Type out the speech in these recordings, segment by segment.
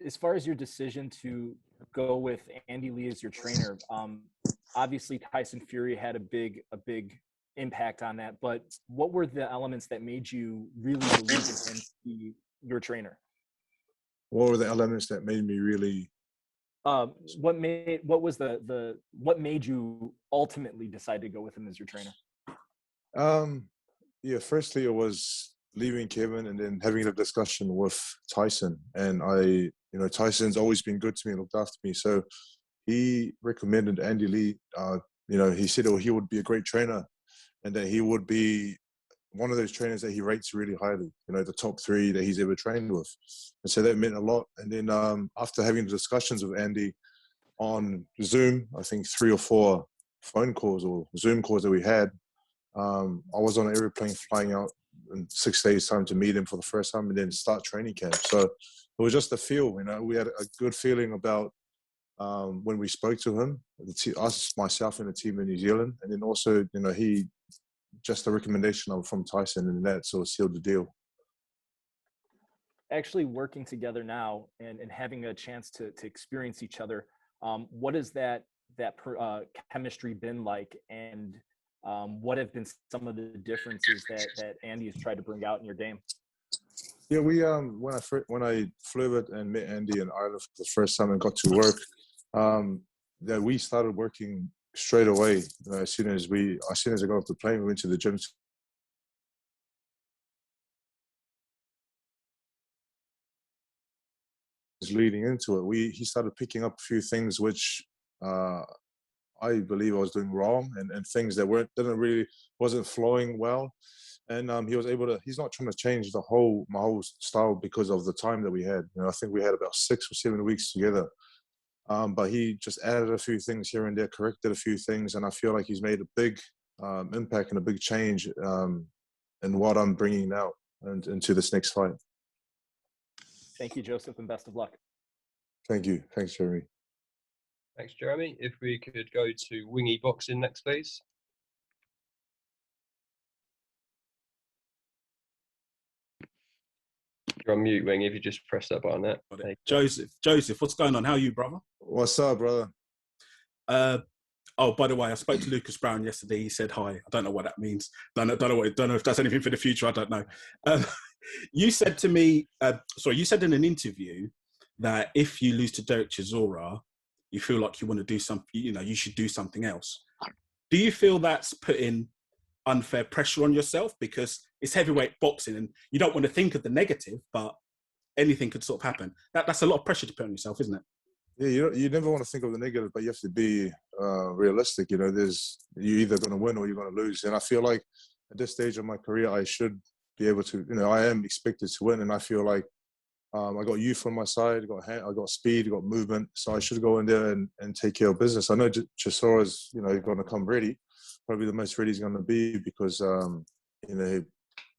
as far as your decision to go with Andy Lee as your trainer, obviously Tyson Fury had a big impact on that. But what were the elements that made you really believe in him to be your trainer? What were the elements that made me really? What made you ultimately decide to go with him as your trainer? Yeah, firstly it was leaving Kevin and then having a discussion with Tyson. And Tyson's always been good to me and looked after me. So he recommended Andy Lee. He said he would be a great trainer and that he would be one of those trainers that he rates really highly, the top 3 that he's ever trained with. And so that meant a lot. And then after having the discussions with Andy on Zoom, I think 3 or 4 phone calls or Zoom calls that we had, I was on an airplane flying out in 6 days' time to meet him for the first time and then start training camp. So it was just a feel, we had a good feeling about when we spoke to him, myself and the team in New Zealand. And then also, he just a recommendation from Tyson, and that sort of sealed the deal. Actually working together now and having a chance to experience each other, what has that chemistry been like, and what have been some of the differences that Andy has tried to bring out in your game? Yeah, we when I flew it and met Andy in Ireland for the first time and got to work, that we started working straight away. As soon as I got off the plane, we went to the gym. Leading into it, he started picking up a few things which I believe I was doing wrong, and things that wasn't flowing well. And he was able to. He's not trying to change my whole style because of the time that we had. I think we had about 6 or 7 weeks together. But he just added a few things here and there, corrected a few things, and I feel like he's made a big impact and a big change in what I'm bringing now and into this next fight. Thank you, Joseph, and best of luck. Thank you. Thanks, Jeremy. Thanks, Jeremy. If we could go to Wingy Boxing next, please. You're on mute, Wingy, if you just press that button there. Joseph, what's going on? How are you, brother? What's up, brother? Oh, by the way, I spoke to Lucas Brown yesterday. He said hi. I don't know what that means. Don't know if that's anything for the future. I don't know. You said to me, you said in an interview that if you lose to Derek Chisora, you feel like you want to do something, you should do something else. Do you feel that's putting unfair pressure on yourself? Because it's heavyweight boxing and you don't want to think of the negative, but anything could sort of happen. That's a lot of pressure to put on yourself, isn't it? Yeah, you never want to think of the negative, but you have to be realistic. You're either going to win or you're going to lose. And I feel like at this stage of my career, I should be able to, I am expected to win. And I feel like I got youth on my side, I got speed, I got movement. So I should go in there and take care of business. I know Chisora's, going to come ready. Probably the most ready he's going to be because,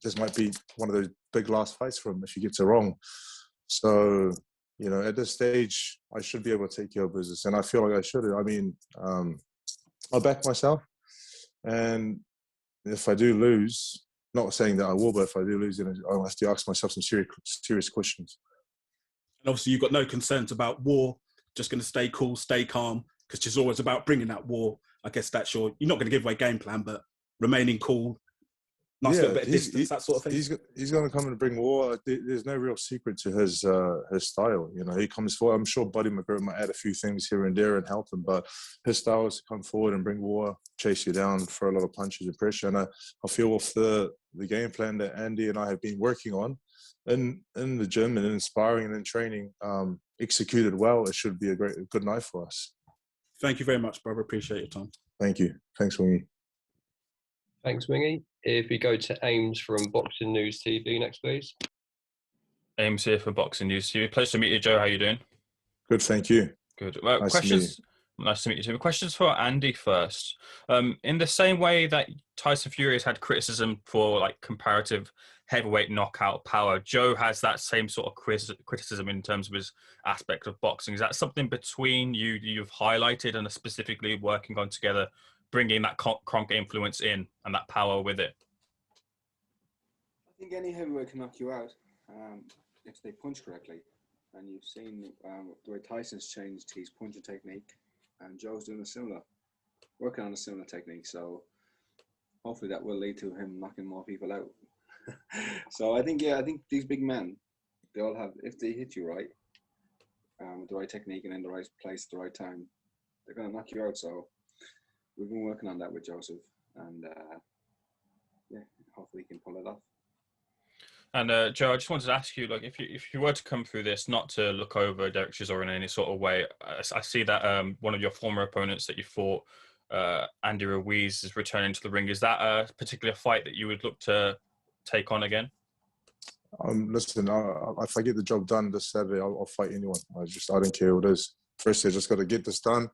this might be one of those big last fights for him if he gets it wrong. So, at this stage, I should be able to take care of business. And I feel like I should. I mean, I'll back myself. And if I do lose, not saying that I will, but if I do lose, then I'll have to ask myself some serious questions. And obviously, you've got no concerns about war, just going to stay cool, stay calm, because it's always about bringing that war. I guess that's you're not going to give away game plan, but remaining cool, nice little bit of distance, that sort of thing. He's going to come and bring war. There's no real secret to his style. He comes forward. I'm sure Buddy McGregor might add a few things here and there and help him, but his style is to come forward and bring war, chase you down, throw a lot of punches and pressure. And I feel with the game plan that Andy and I have been working on in the gym and in sparring and in training, executed well, it should be a good night for us. Thank you very much, brother. Appreciate your time. Thank you. Thanks, Wingy. Thanks, Wingy. If we go to Ames from Boxing News TV next, please. Ames here for Boxing News TV. Pleasure to meet you, Joe. How are you doing? Good, thank you. Good. Well, nice to meet you too. Questions for Andy first. In the same way that Tyson Fury has had criticism for comparative heavyweight knockout power, Joe has that same sort of criticism in terms of his aspect of boxing. Is that something between you've highlighted and are specifically working on together, bringing that Kronk influence in and that power with it? I think any heavyweight can knock you out if they punch correctly. and you've seen the way Tyson's changed his punching technique, and Joe's doing working on a similar technique. So hopefully that will lead to him knocking more people out. So I think these big men, they all have, if they hit you right, with the right technique and in the right place at the right time, they're going to knock you out. So we've been working on that with Joseph, and yeah, hopefully he can pull it off. And Joe, I just wanted to ask you, like, if you were to come through this, not to look over Derek Chisora in any sort of way, I see that one of your former opponents that you fought, Andy Ruiz, is returning to the ring. Is that a particular fight that you would look to take on again? Listen, if I get the job done this Saturday, I'll fight anyone. I don't care who it is. First, I just got to get this done,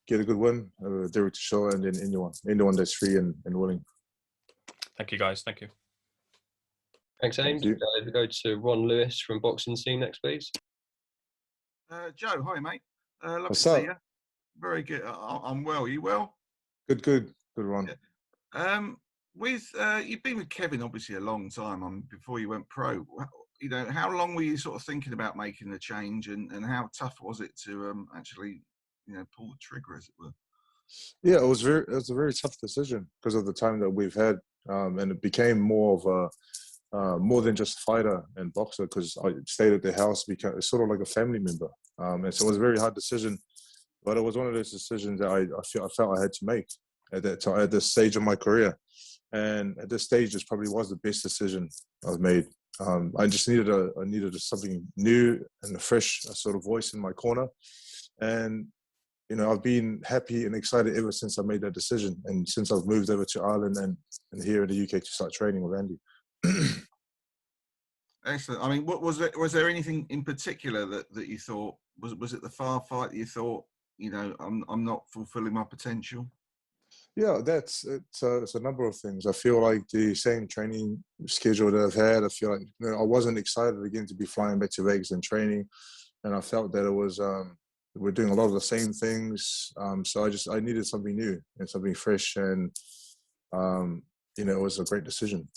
get a good win, Derek Chisora, and then anyone that's free and willing. Thank you, guys. Thank you. Thanks, Ames. Thank We go to Ron Lewis from Boxing Scene next, please. Joe, hi, mate. Love What's to up? see you. Very good. I'm well. You well? Good, Ron. Yeah. You've been with Kevin obviously a long time before you went pro. You know, how long were you sort of thinking about making the change, and how tough was it to actually, pull the trigger, as it were? Yeah, it was a very tough decision because of the time that we've had, and it became more of a more than just fighter and boxer, because I stayed at the house, it's sort of like a family member, and so it was a very hard decision, but it was one of those decisions that I felt I had to make at that time, at this stage of my career. And at this stage, this probably was the best decision I've made. I just needed something new and a fresh sort of voice in my corner. And, I've been happy and excited ever since I made that decision. And since I've moved over to Ireland and here in the UK to start training with Andy. Excellent. I mean, what was there anything in particular that you thought, was it the Far fight that you thought, I'm not fulfilling my potential? Yeah, it's a number of things. I feel like the same training schedule that I've had, I feel like I wasn't excited again to be flying back to Vegas and training, and I felt that it was we're doing a lot of the same things. So I needed something new and something fresh, and it was a great decision.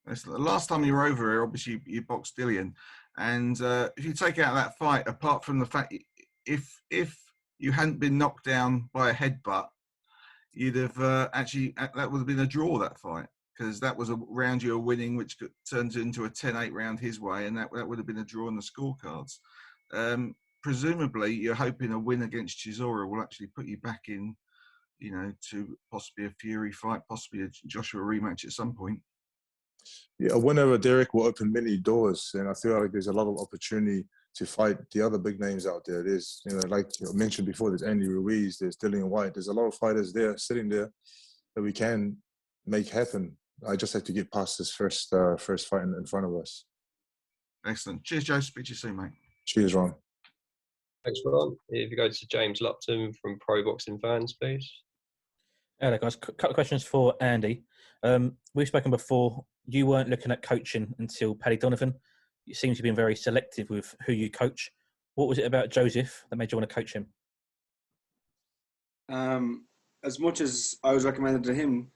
The last time you were over here, obviously you boxed Dillian, and if you take out that fight, apart from the fact if you hadn't been knocked down by a headbutt, you'd have that would have been a draw, that fight, because that was a round you were winning, which turned into a 10-8 round his way, and that would have been a draw on the scorecards. Presumably, you're hoping a win against Chisora will actually put you back in, to possibly a Fury fight, possibly a Joshua rematch at some point. Yeah, whenever Derek will open many doors, and I feel like there's a lot of opportunity to fight the other big names out there. There's, like I mentioned before, there's Andy Ruiz, there's Dillian White. There's a lot of fighters there, sitting there, that we can make happen. I just have to get past this first fight in front of us. Excellent. Cheers, Joe. Speak to you soon, mate. Cheers, Ron. Thanks, Ron. If you go to James Lupton from Pro Boxing Fans, please. Hello, guys. A couple of questions for Andy. We've spoken before. You weren't looking at coaching until Paddy Donovan. You seem to have been very selective with who you coach. What was it about Joseph that made you want to coach him? As much as I was recommended to him,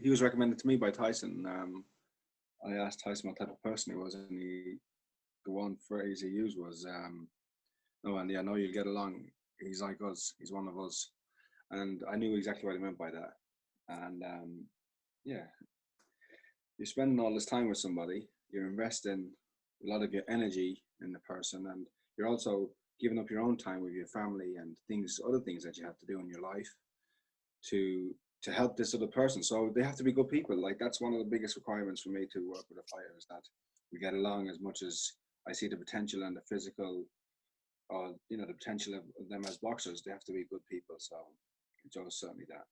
he was recommended to me by Tyson. I asked Tyson what type of person he was, and the one phrase he used was, "No, Andy, I know you'll get along. He's like us. He's one of us." And I knew exactly what he meant by that. And yeah, you're spending all this time with somebody, you're investing a lot of your energy in the person, and you're also giving up your own time with your family and other things that you have to do in your life to help this other person. So they have to be good people. Like, that's one of the biggest requirements for me to work with a fighter, is that we get along. As much as I see the potential and the physical, or the potential of them as boxers, they have to be good people. So Joe's certainly that.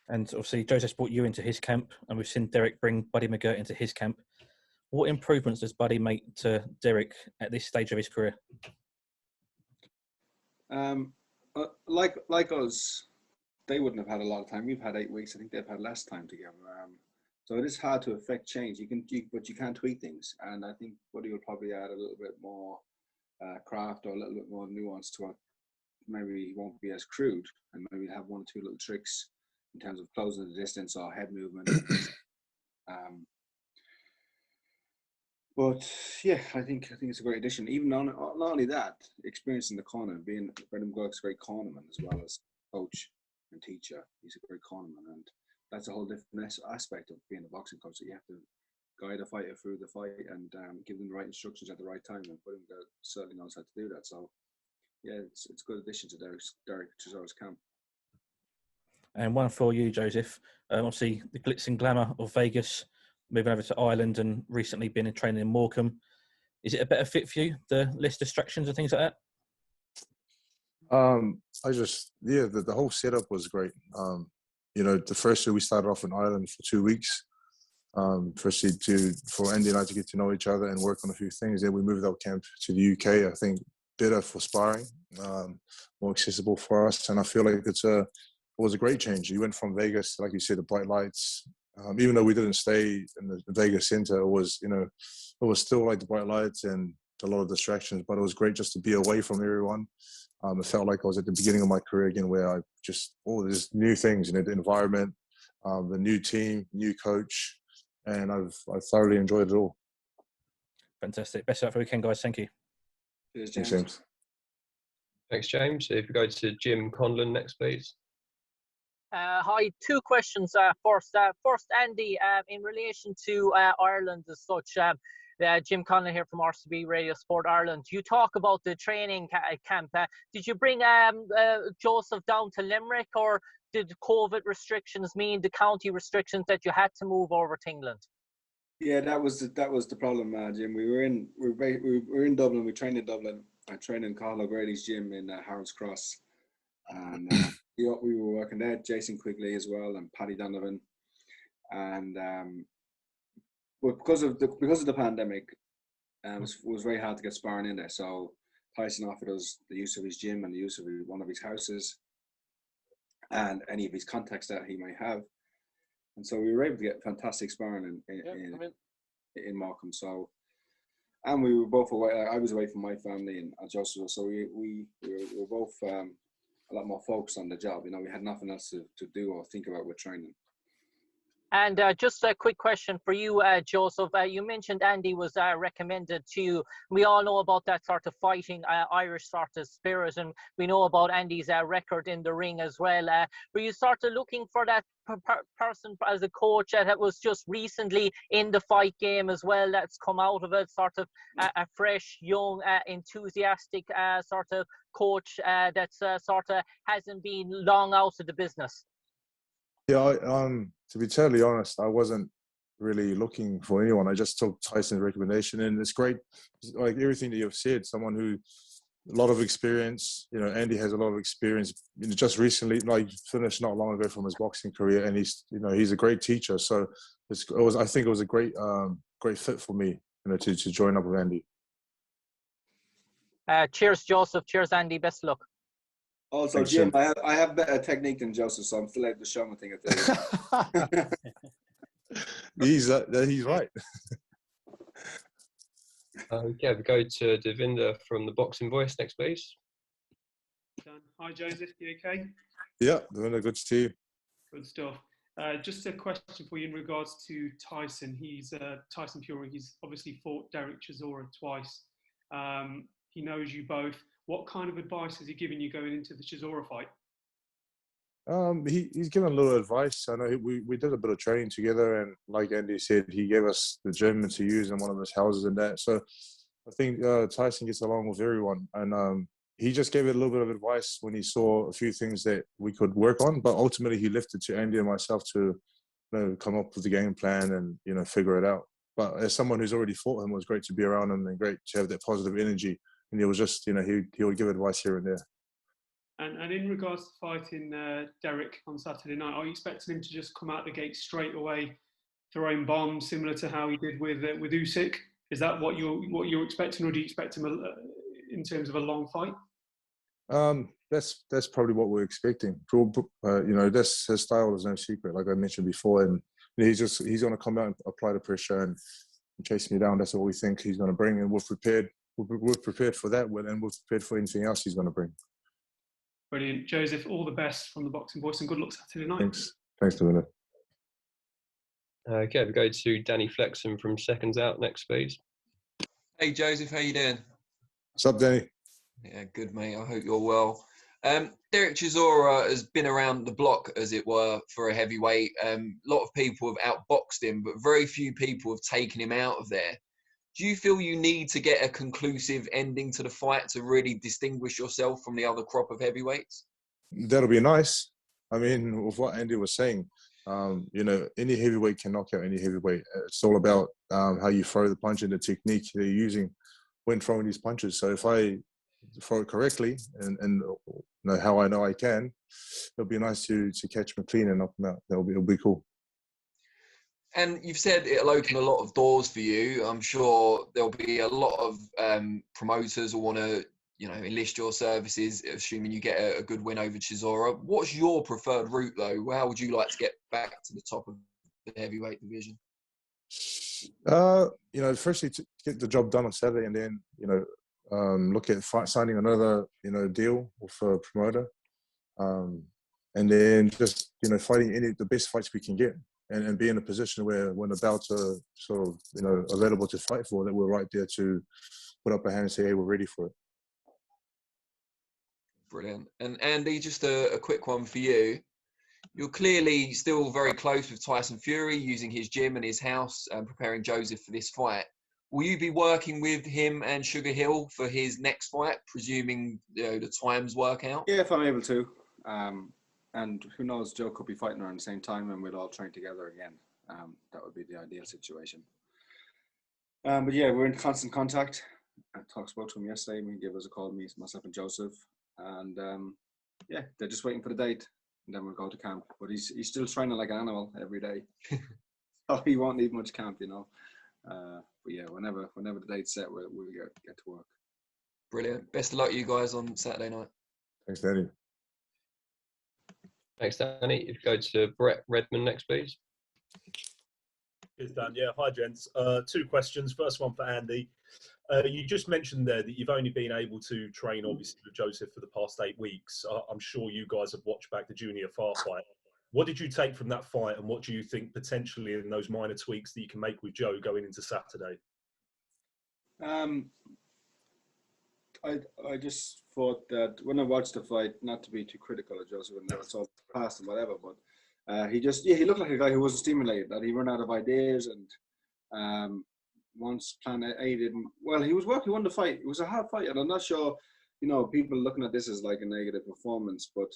And obviously, Joseph's brought you into his camp, and we've seen Derek bring Buddy McGirt into his camp. What improvements does Buddy make to Derek at this stage of his career? Like us, they wouldn't have had a lot of time. We've had 8 weeks. I think they've had less time together. So it is hard to affect change. But you can tweak things. And I think Buddy will probably add a little bit more craft, or a little bit more nuance to it. Maybe he won't be as crude, and maybe have 1 or 2 little tricks in terms of closing the distance or head movement. But yeah, I think it's a great addition. Even on not only that, experience in the corner, being Brendan Gurk's a great cornerman as well as coach and teacher. He's a great cornerman, and that's a whole different aspect of being a boxing coach. That you have to guide a fighter through the fight and give them the right instructions at the right time. And Brendan Gurk certainly knows how to do that. So yeah, it's a good addition to Derek Chisora's camp. And one for you, Joseph. Obviously, the glitz and glamour of Vegas, moving over to Ireland and recently been in training in Morecambe. Is it a better fit for you, the less distractions and things like that? The whole setup was great. The first year we started off in Ireland for 2 weeks. Firstly, for Andy and I to get to know each other and work on a few things. Then we moved our camp to the UK. I think better for sparring, more accessible for us, and I feel like it was a great change. You went from Vegas, like you said, the bright lights. Even though we didn't stay in the Vegas center, it was still like the bright lights and a lot of distractions. But it was great just to be away from everyone. It felt like I was at the beginning of my career again, where I just there's new things, the environment, the new team, new coach, and I've thoroughly enjoyed it all. Fantastic. Best of luck for the weekend, guys. Thank you. Cheers, Thanks, James. James. Thanks, James. If we go to Jim Conlon next, please. Hi, two questions. First, Andy, in relation to Ireland as such, Jim Conlon here from RCB Radio Sport Ireland. You talk about the training camp. Did you bring Joseph down to Limerick, or did COVID restrictions mean the county restrictions that you had to move over to England? Yeah, that was the problem, Jim. We were in Dublin. We trained in Dublin. I trained in Carl O'Grady's gym in Harold's Cross, and we were working there. Jason Quigley as well, and Paddy Donovan, and but because of the pandemic, it was very hard to get sparring in there. So Tyson offered us the use of his gym and the use of one of his houses, and any of his contacts that he might have. And so we were able to get fantastic sparring in Morecambe. So, and we were both away. I was away from my family, and Joseph. So we were both a lot more focused on the job. We had nothing else to do or think about with training. And just a quick question for you, Joseph. You mentioned Andy was recommended to you. We all know about that sort of fighting Irish sort of spirit, and we know about Andy's record in the ring as well. Were you sort of looking for that person as a coach that was just recently in the fight game as well, that's come out of it, sort of a fresh, young, enthusiastic sort of coach that's sort of hasn't been long out of the business? Yeah, to be totally honest, I wasn't really looking for anyone. I just took Tyson's recommendation, and it's great. Like everything that you've said, someone who a lot of experience. Andy has a lot of experience. Just recently, finished not long ago from his boxing career, and he's a great teacher. So I think it was a great fit for me, to join up with Andy. Cheers, Joseph. Cheers, Andy. Best of luck. Also, Thanks, Jim, Jim. I have better technique than Joseph, so I'm still able to show him a thing or two. He's right. Okay, we go to Devinder from the Boxing Voice next, please. Hi, Joseph. You okay? Yeah, Devinder, good to see you. Good stuff. Just a question for you in regards to Tyson. He's Tyson Fury. He's obviously fought Derek Chisora twice. He knows you both. What kind of advice has he given you going into the Chisora fight? He's given a little advice. I know we did a bit of training together, and like Andy said, he gave us the gym to use in one of his houses and that. So I think Tyson gets along with everyone, and he just gave it a little bit of advice when he saw a few things that we could work on. But ultimately, he left it to Andy and myself to come up with the game plan and figure it out. But as someone who's already fought him, it was great to be around him and great to have that positive energy. And it was just he would give advice here and there. And in regards to fighting Derek on Saturday night, are you expecting him to just come out the gate straight away, throwing bombs similar to how he did with Usyk? Is that what you're expecting, or do you expect him in terms of a long fight? That's probably what we're expecting. That's his style is no secret, like I mentioned before, and he's going to come out and apply the pressure and chase me down. That's what we think he's going to bring, and we're prepared. We're prepared for that, and we're prepared for anything else he's going to bring. Brilliant. Joseph, all the best from the Boxing Voice, and good luck Saturday night. Thanks, Davina. Okay, we go to Danny Flexen from Seconds Out next, please. Hey Joseph, how you doing? What's up, Danny? Yeah, good mate. I hope you're well. Derek Chisora has been around the block, as it were, for a heavyweight. A lot of people have outboxed him, but very few people have taken him out of there. Do you feel you need to get a conclusive ending to the fight to really distinguish yourself from the other crop of heavyweights? That'll be nice. I mean, with what Andy was saying, any heavyweight can knock out any heavyweight. It's all about how you throw the punch and the technique you're using when throwing these punches. So if I throw it correctly and how I know I can, it'll be nice to catch him clean and knock him out. It'll be cool. And you've said it'll open a lot of doors for you. I'm sure there'll be a lot of promoters who want to, enlist your services, assuming you get a good win over Chisora. What's your preferred route, though? How would you like to get back to the top of the heavyweight division? Firstly to get the job done on Saturday, and then look at signing another deal with a promoter, and then just fighting the best fights we can get. And be in a position where when the bouts are sort of, available to fight for, that we're right there to put up a hand and say, hey, we're ready for it. Brilliant. And Andy, just a quick one for you. You're clearly still very close with Tyson Fury, using his gym and his house and preparing Joseph for this fight. Will you be working with him and Sugar Hill for his next fight, presuming the times work out? Yeah, if I'm able to. And who knows, Joe could be fighting around the same time and we'll all train together again. That would be the ideal situation. But yeah, we're in constant contact. I spoke to him yesterday. He gave us a call, myself and Joseph. And yeah, they're just waiting for the date. And then we'll go to camp. But he's still training like an animal every day. So he won't need much camp, But yeah, whenever the date's set, we'll get to work. Brilliant. Best of luck, you guys, on Saturday night. Thanks, Danny. Thanks, Danny. If you go to Brett Redmond next, please. Cheers, Dan. Yeah, hi, gents. Two questions. First one for Andy. You just mentioned there that you've only been able to train, obviously, with Joseph for the past 8 weeks. I'm sure you guys have watched back the Junior Far fight. What did you take from that fight, and what do you think potentially in those minor tweaks that you can make with Joe going into Saturday? I just thought that when I watched the fight, not to be too critical of Joseph, and it's all past and whatever, but he looked like a guy who wasn't stimulated, that he ran out of ideas, and once plan A didn't, well, he won the fight. It was a hard fight, and I'm not sure, people looking at this as like a negative performance, but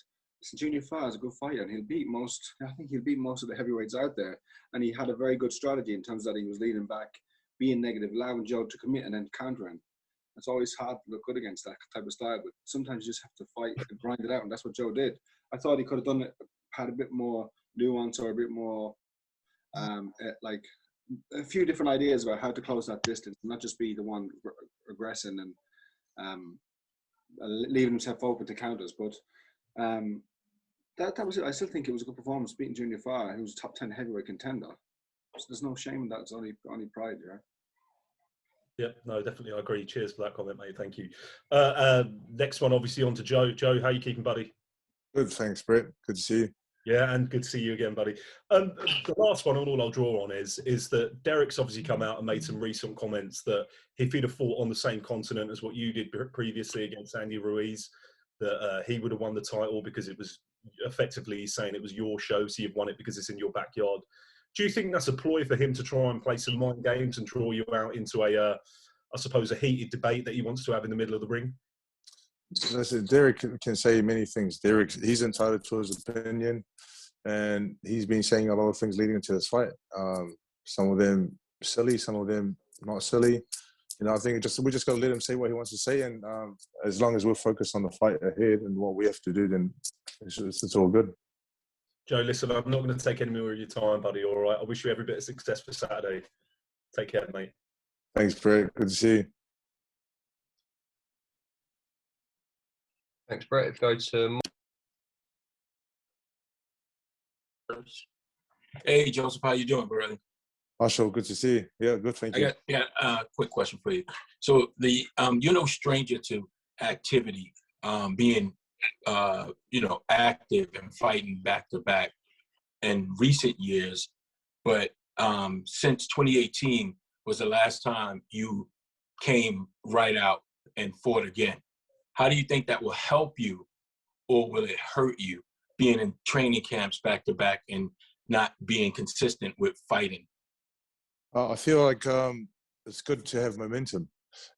Junior Far is a good fighter, and I think he'll beat most of the heavyweights out there, and he had a very good strategy in terms that he was leaning back, being negative, allowing Joe to commit and then countering. It's always hard to look good against that type of style, but sometimes you just have to fight and grind it out, and that's what Joe did. I thought he could have done it, had a bit more nuance or a bit more, like a few different ideas about how to close that distance, not just be the one aggressing and leaving himself open to counters. But that was it. I still think it was a good performance, beating Junior Far, who's a top 10 heavyweight contender. So there's no shame in that. It's only pride, yeah. Yeah, no, definitely, I agree. Cheers for that comment, mate. Thank you. Next one, obviously, on to Joe. Joe, how are you keeping, buddy? Good, thanks, Brett. Good to see you. Yeah, and good to see you again, buddy. The last one, all I'll draw on is that Derek's obviously come out and made some recent comments that if he'd have fought on the same continent as what you did previously against Andy Ruiz, that he would have won the title because it was effectively saying it was your show, so you've won it because it's in your backyard. Do you think that's a ploy for him to try and play some mind games and draw you out into I suppose, a heated debate that he wants to have in the middle of the ring? Listen, Derek can say many things. He's entitled to his opinion, and he's been saying a lot of things leading into this fight. Some of them silly, some of them not silly. I think we just got to let him say what he wants to say, and as long as we're focused on the fight ahead and what we have to do, then it's all good. Joe, listen, I'm not going to take any more of your time, buddy, all right? I wish you every bit of success for Saturday. Take care, mate. Thanks, Brett. Good to see you. Thanks, Brett. Go to Hey, Joseph, how you doing, brother? Marshall, good to see you. Yeah, good, thank you. I got a quick question for you. So you're no stranger to activity, being active and fighting back to back in recent years, but since 2018 was the last time you came right out and fought again. How do you think that will help you, or will it hurt you, being in training camps back to back and not being consistent with fighting? I feel like it's good to have momentum.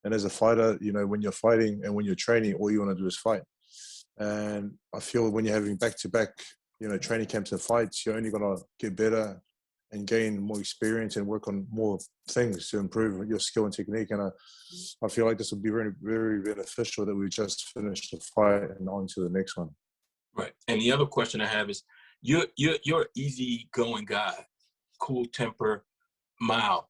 And as a fighter, you know, when you're fighting and when you're training, all you want to do is fight. And I feel when you're having back-to-back, you know, training camps and fights, you're only going to get better and gain more experience and work on more things to improve your skill and technique. And I feel like this will be very, very beneficial that we just finished the fight and on to the next one. Right. And the other question I have is, you're an easy-going guy, cool temper, mild.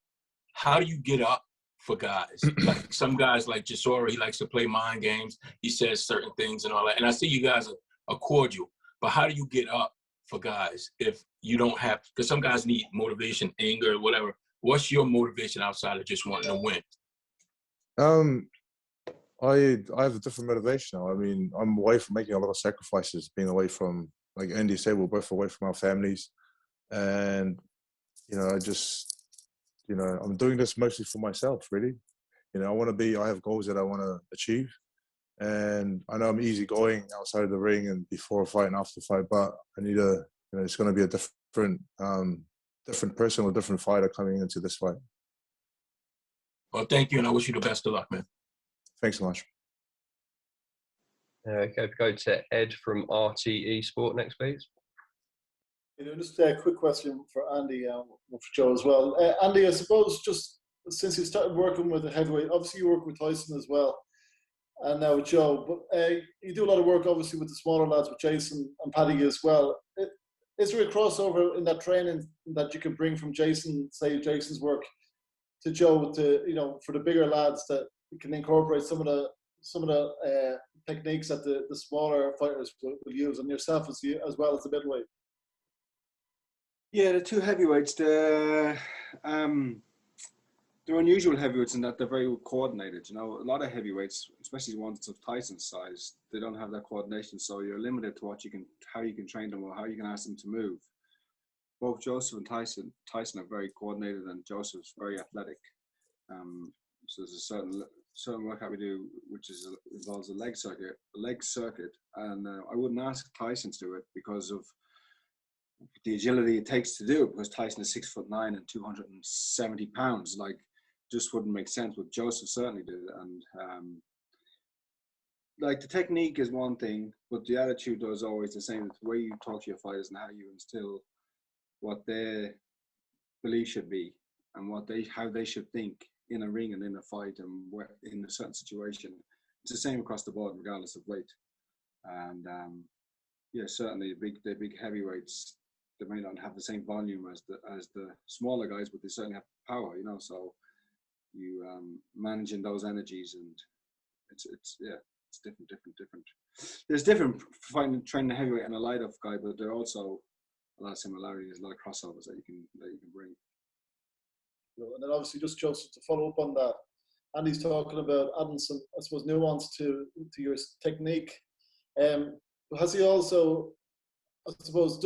How do you get up for guys? Like some guys like Chisora, he likes to play mind games. He says certain things and all that. And I see you guys are cordial. But how do you get up for guys if you don't have, because some guys need motivation, anger, whatever. What's your motivation outside of just wanting to win? I have a different motivation now. I mean, I'm away from making a lot of sacrifices, being away from, like Andy said, we're both away from our families. And, you know, I'm doing this mostly for myself, really. You know, I have goals that I want to achieve. And I know I'm easygoing outside of the ring and before a fight and after a fight, but I need it's going to be a different person or different fighter coming into this fight. Well, thank you, and I wish you the best of luck, man. Thanks so much. Okay, go to Ed from RTE Sport next, please. You know, just a quick question for Andy and for Joe as well. Andy, I suppose just since you started working with a heavyweight, obviously you work with Tyson as well, and now with Joe, but you do a lot of work obviously with the smaller lads, with Jason and Paddy as well. Is there a crossover in that training that you can bring from Jason's work to Joe, to, you know, for the bigger lads, that you can incorporate some of the techniques that the smaller fighters will use, and yourself as well as the middleweight? Yeah, the two heavyweights, they're unusual heavyweights in that they're very coordinated. You know, a lot of heavyweights, especially the ones of Tyson's size, they don't have that coordination, so you're limited to how you can train them or how you can ask them to move. Both Joseph and Tyson are very coordinated, and Joseph's very athletic. So there's a certain workout we do, which involves a leg circuit, and I wouldn't ask Tyson to do it because of the agility it takes to do it, because Tyson is 6'9" and 270 pounds. Like, just wouldn't make sense. But Joseph certainly did, and like, the technique is one thing, but the attitude is always the same. It's the way you talk to your fighters and how you instill what their belief should be and how they should think in a ring and in a fight and in a certain situation. It's the same across the board, regardless of weight. And yeah, certainly the big heavyweights, they may not have the same volume as the smaller guys, but they certainly have power, you know. So you managing those energies, and it's different. There's different training a heavyweight and a light up guy, but there are also a lot of similarities, a lot of crossovers that you can bring. And then obviously, just Joseph, to follow up on that, Andy's talking about adding some, I suppose, nuance to your technique. Has he also, I suppose,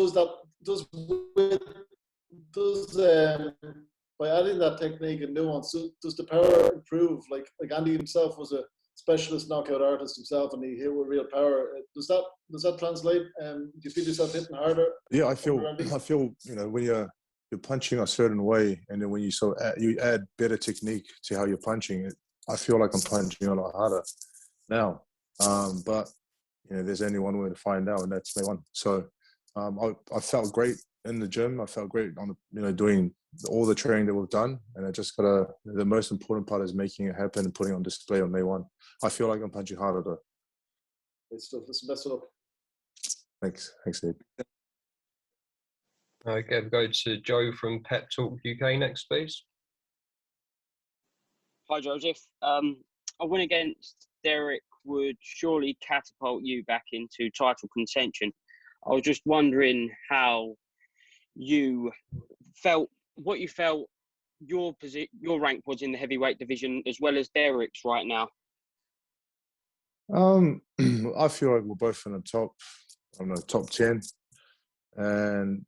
by adding that technique and nuance, does the power improve? Like Andy himself was a specialist knockout artist himself, and he hit with real power. Does that translate? Do you feel yourself hitting harder? Yeah, I feel, you know, when you're punching a certain way, and then when you add better technique to how you're punching, I feel like I'm punching a lot harder now. But you know, there's only one way to find out, and that's day one. So I felt great in the gym. I felt great on doing all the training that we've done, and I just the most important part is making it happen and putting it on display on day one. I feel like I'm punching harder though. Good stuff. Listen, best of luck. Thanks, Ed. Okay, we'll go to Joe from Pep Talk UK next, please. Hi, Joseph. A win against Derek would surely catapult you back into title contention. I was just wondering how you felt, what you felt your rank was in the heavyweight division, as well as Derek's right now. I feel like we're both in the top 10, and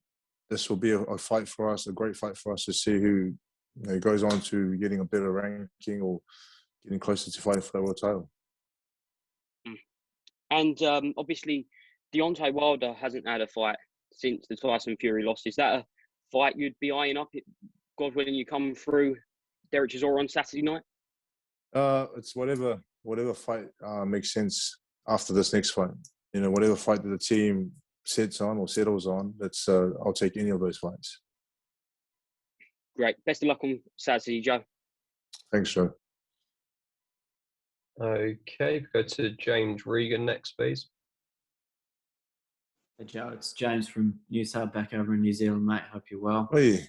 this will be a fight for us, a great fight for us to see who goes on to getting a better ranking or getting closer to fighting for that world title. And obviously, Deontay Wilder hasn't had a fight since the Tyson Fury loss. Is that a fight you'd be eyeing up, God willing, you come through Derek Chisora on Saturday night? It's whatever fight makes sense after this next fight. You know, whatever fight that the team sits on or settles on, that's I'll take any of those fights. Great. Best of luck on Saturday, Joe. Thanks, Joe. Okay, go to James Regan next, please. Hey Joe, it's James from New South back over in New Zealand, mate. Hope you're well. Hey.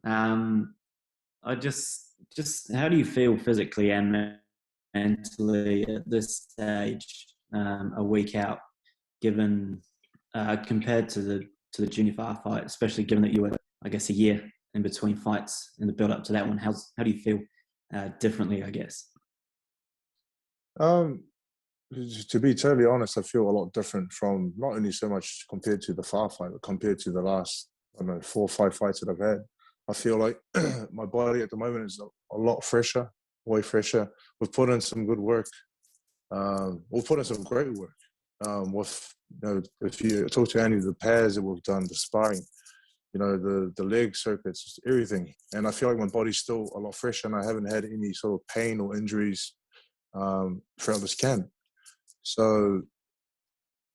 I just how do you feel physically and mentally at this stage, a week out, given compared to the Junior Fire fight, especially given that you were, I guess, a year in between fights in the build up to that one? How do you feel differently, I guess? To be totally honest, I feel a lot different from not only so much compared to the Far fight, but compared to the last, I don't know, 4 or 5 fights that I've had. I feel like my body at the moment is a lot fresher, way fresher. We've put in some good work. We've put in some great work. With, you know, if you talk to Andy, the pairs that we've done, the sparring, you know, the leg circuits, everything. And I feel like my body's still a lot fresher, and I haven't had any sort of pain or injuries throughout this camp. So,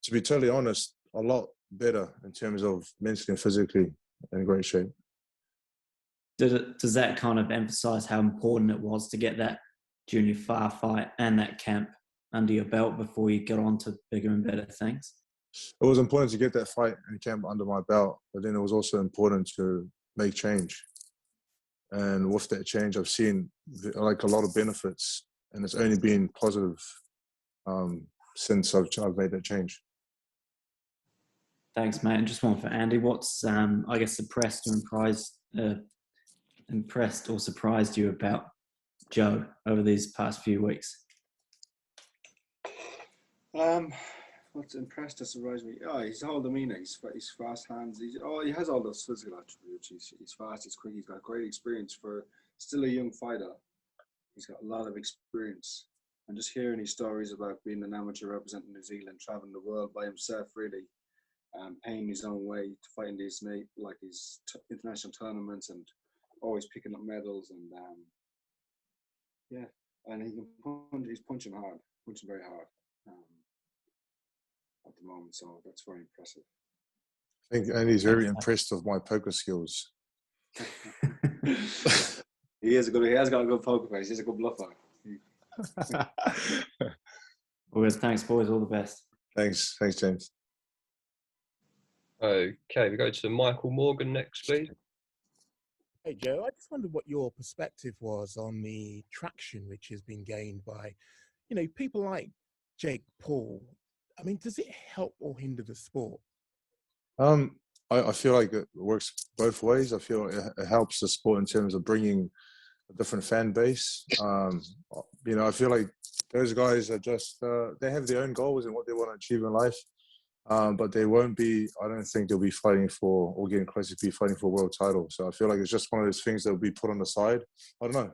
to be totally honest, a lot better in terms of mentally and physically in great shape. Does that kind of emphasize how important it was to get that Junior Far fight and that camp under your belt before you got on to bigger and better things? It was important to get that fight and camp under my belt, but then it was also important to make change. And with that change, I've seen like a lot of benefits, and it's only been positive since I've made that change. Thanks, mate. And just one for Andy. What's I guess impressed or surprised you about Joe over these past few weeks? What's impressed or surprised me? Oh, his whole demeanour, his fast hands. He has all those physical attributes. He's fast, he's quick, he's got great experience for still a young fighter. He's got a lot of experience. And just hearing his stories about being an amateur representing New Zealand, traveling the world by himself, really, paying his own way to fight in these international tournaments and always picking up medals, and yeah, and he can punch. He's punching very hard at the moment. So that's very impressive. I think Andy's very impressed with my poker skills. He has got a good poker face. He's a good bluffer. Well, thanks, boys. All the best. Thanks, James. Okay, we go to Michael Morgan next, please. Hey, Joe, I just wondered what your perspective was on the traction which has been gained by, you know, people like Jake Paul. I mean, does it help or hinder the sport? I feel like it works both ways. I feel it helps the sport in terms of bringing a different fan base. You know, I feel like those guys are just, they have their own goals and what they want to achieve in life. But they won't be, I don't think they'll be fighting for, or getting close to be fighting for a world title. So I feel like it's just one of those things that will be put on the side. I don't know.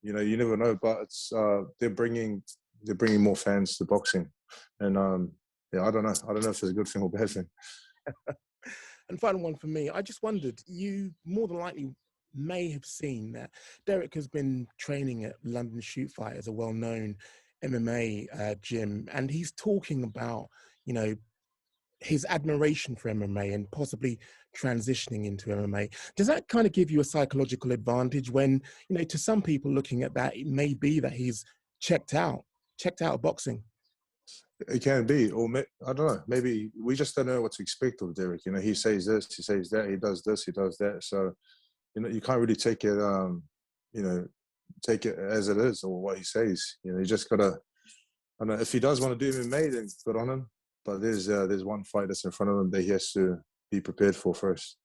You know, you never know, but it's, they're bringing more fans to boxing. And yeah, I don't know if it's a good thing or bad thing. And final one for me, I just wondered, you more than likely may have seen that Derek has been training at London Shoot Fight as a well-known MMA gym, and he's talking about, you know, his admiration for MMA and possibly transitioning into MMA. Does that kind of give you a psychological advantage when, you know, to some people looking at that, it may be that he's checked out of boxing? It can be, or I don't know, maybe we just don't know what to expect of Derek. You know, he says this, he says that, he does this, he does that. So, you know, you can't really take it, you know, take it as it is or what he says. You know, you just gotta, I don't know, if he does want to do MMA, then good on him. But there's one fight that's in front of him that he has to be prepared for first.